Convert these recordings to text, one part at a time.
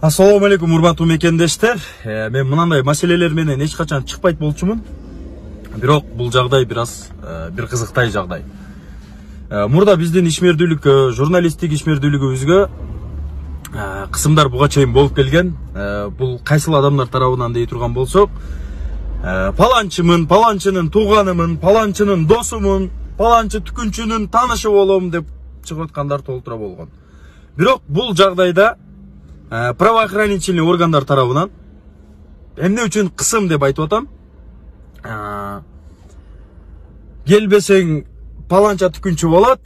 Assalamu alaikum урматтуу мекендештер. Мен мынандай маселелер менен эч качан чыкпайт болчумун. Бирок бул жагдай бир кызыктай жагдай. Мурда биздин ишмердүүлүк, журналисттик ишмердүүлүгүбүзгө кысымдар буга чейин болуп келген. Бул кайсыл адамдар тарабынан дей турган болсок, паланчымын, паланчынын тууганымын, паланчынын досумун, паланчы түкүнчүнүн таанышы болом деп чыгып аткандар толтура болгон. Бирок бул жагдайда правоохранительный органдар тарабынан эмне үчүн кысым деп айтып атам? Келбесең паланча түкүнчү болот,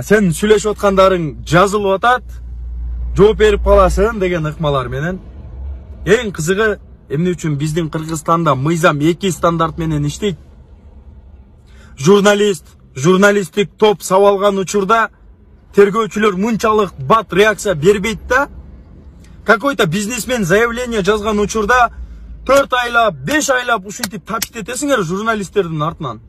сен сүйлөшүп аткандарың жазылып атат, жооп берип каласың деген ыкмалар менен. Эң кызыгы эмне үчүн биздин Кыргызстанда мыйзам 2 стандарт менен иштейт? Журналисттик топ сабалган учурда тергөөчүлөр мынчалык бат реакция бербейт да. Какой-то бизнесмен заявление жазган учурда 4 айлап, 5 айлап ушинтип тапшит этесиңер журналисттердин артынан.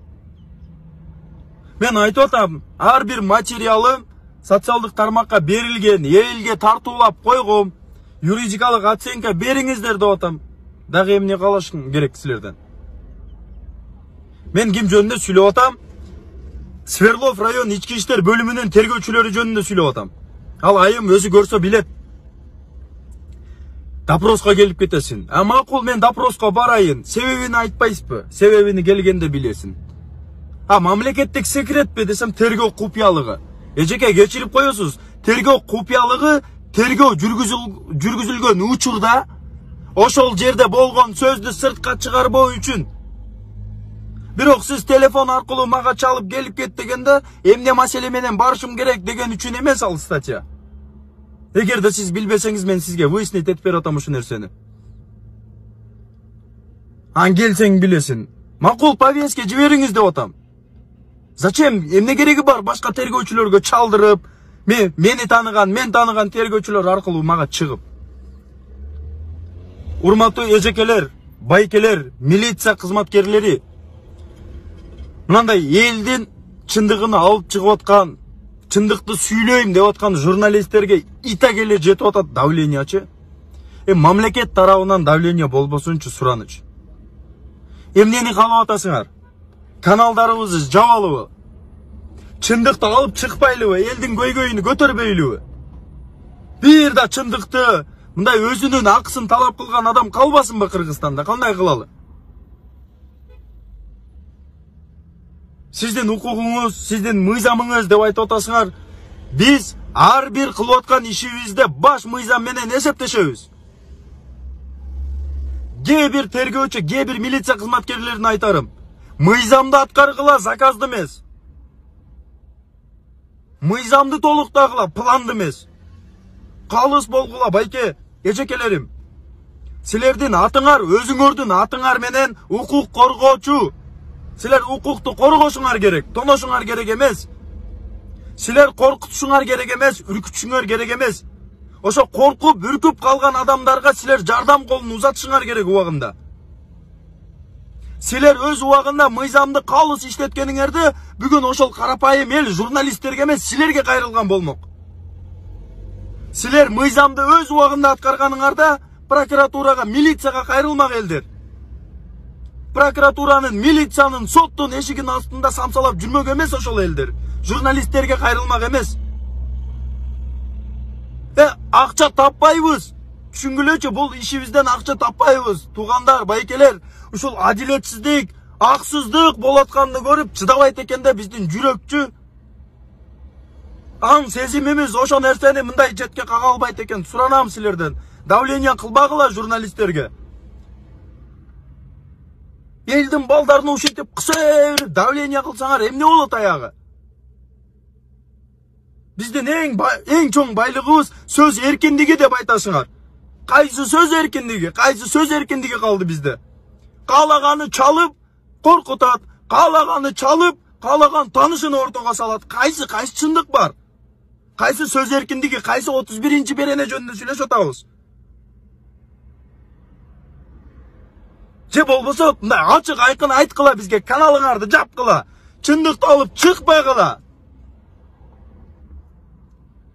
Мен айтып атам, ар бир материалым социалдык тармакка берилген, элге тартуулап койгом, юридикалык оценка бериңиздер деп атам. Дагы эмне калышың керек силерден? Мен ким жөнүндө сүйлөп атам? Свердлов район ички иштер бөлүмүнүн тергөөчүлөрү жөнүндө сүйлөп атам. Ал айым өзү көрсө билет. Допроска келип кетесин. Макул, мен допроска барайын. Себебини айтпайсызбы? Себебини келгенде билесин. Мамлекеттик секретпи десем, тергөө купуялыгы. Эжеке кечирип коесуз. Тергөө купуялыгы тергөө жүргүзүлгөн учурда ошол жерде болгон сөздү сыртка чыгарбоо үчүн. Бирок сиз телефон аркылуу мага чалып келип кет дегенде, эмне маселе менен барышым керек деген үчүн эмес ал статья. Эгерде сиз билбесеңиз, мен сизге выяснить этип берип атам ушу нерсени. Келсең билесин. Макул, повестке жибериңиз деп атам. Зачем? Эмне кереги бар башка тергөөчүлөргө чалдырып, мени таныган, мен таныган тергөөчүлөр аркылуу мага чыгып. Урматтуу эжекелер, байкелер, милиция кызматкерлери, мындай элдин чындыгын алып чыгып аткан, чындыкты сүйлөйм деп аткан журналисттерге ита келе жетип атат давлениячы. Мамлекет тарабынан давление болбосунчу сураныч. Эмнени каалап атасыңар? Каналдарыбызды жабалыбы? Чындыкты алып чыкпайлыбы? Элдин көйгөйүнү көтөрбөйлүбү? Бир да чындыкты мындай өзүнүн акысын талап кылган адам калбасынбы Кыргызстанда? Кандай кылалы? Сиздин укугуңуз, сиздин мыйзамыңыз деп айтып атасыңар. Биз ар бир кылып аткан ишибизде баш мыйзам менен эсептешебиз. Кээ бир тергөөчү, кээ бир милиция кызматкерлерине айтарым. Мыйзамды аткаргыла, заказды эмес. Мыйзамды толуктагыла, планды эмес. Калыс болгула, байке, эжекелерим. Силердин атыңар, өзүңөрдүн атыңар менен укук коргоочу. Силер укукту коргошуңар керек, тоношуңар керек эмес. Силер коркутушуңар керек эмес, үркүтүшүңөр керек эмес. Ошо коркуп, үркүп калган адамдарга силер жардам колун узатышыңар керек убагында. Силер өз убагында мыйзамды калыс иштеткениңерди бүгүн ошол карапайым эл журналисттерге эмес, силерге кайрылган болмок. Силер мыйзамды өз убагында аткарганыңарда прокуратурага, милицияга кайрылмак элдер. Прокуратуранын, милициянын, соттун эшигин астында самсалап жүрмөк эмес ошол элдер. Журналисттерге кайрылмак эмес. Акча таппайбыз. Түшүнгүлөчү, бул ишибизден акча таппайбыз. Туугандар, байкелер, ушул адилетсиздик, аксыздык болуп атканды көрүп чыдабайт экенде биздин жүрөкчү. Сезимибиз ошо нерсени мындай четке кага албайт экен. Суранам силерден. Давление кылбагыла журналисттерге. Элдин балдарын ушинтип кыса давление кылсаңар эмне болот аягы? Биздин эң чоң байлыгыбыз сөз эркиндиги деп айтасыңар. Кайсы сөз эркиндиги? Кайсы сөз эркиндиги калды бизде? Каалаганы чалып коркутат, каалаганы чалып, каалаган таанышын ортого салат. Кайсы чындык бар? Кайсы сөз эркиндиги? Кайсы 31-чи берене жөнүндө сүйлөшүп атабыз? Же болбосо мындай ачык айкын айткыла бизге, каналыңарды жапкыла, чындыкты алып чыкпагыла.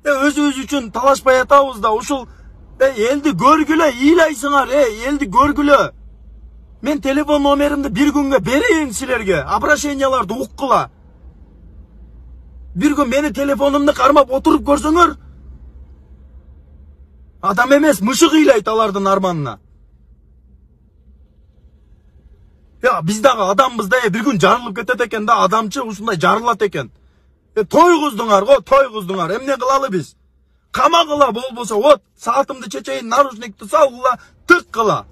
Өзүбүз үчүн талашпай атабыз да, ушул Eldi görgüle iyilaysınlar, eldi görgüle. Men telefon numarimni bir günge bereyim silerge. Обращенияларды уккыла. Bir gün meni telefonumni karmap oturup görsöңөр. Adam emes, mışık ilayt alardın armanına. Ya bizdagi adamбыз да bir gün jarılıp ketet eken da adamçı ушундай жарылат экен. Тойгуздуңар го, тойгуздуңар. Эмне кылалы биз? Камагыла болбосо, вот саатымды чечейин, наручникти салгыла, тык кыла.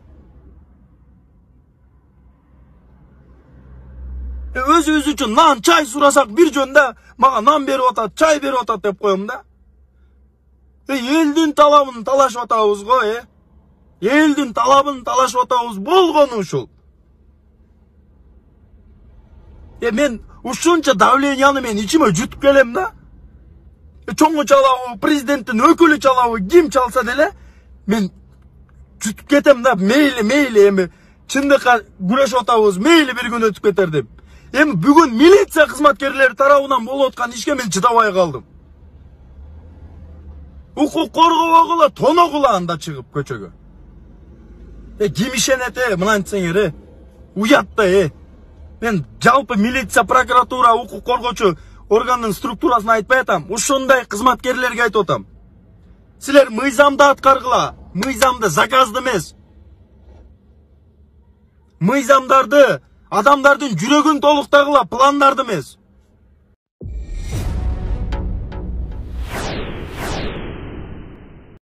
Өзү үчүн нан, чай сурасак bir жөнүндө мага нан берип атат, чай берип атат деп коем да. Элдин талабын талашып атабыз го, Элдин талабын талашып атабыз болгону ушул. Мен ушунча давленияны мен ичиме жутуп келем да. Чоңу чалабы, президенттин өкүлү чалабы, ким чалса деле мен жутуп кетем да. Мейли эми чындыкка күрөшүп атабыз, мейли bir күн өтүп кетер деп. Эми бүгүн милиция кызматкерлери тарабынан болуп аткан ишке мен чыдабай калдым. Укук коргоогула тоногула анда чыгып көчөгө. Ким ишенет, мынантсеңер, уят да, Мен жалпы милиция, прокуратура, укук коргоочу органдын структурасын айтпай атам. Ушундай кызматкерлерге айтып атам. Силер мыйзамды аткаргыла, мыйзамды заказды эмес. Мыйзамдарды, адамдардын жүрөгүн толуктагыла, пландарды эмес.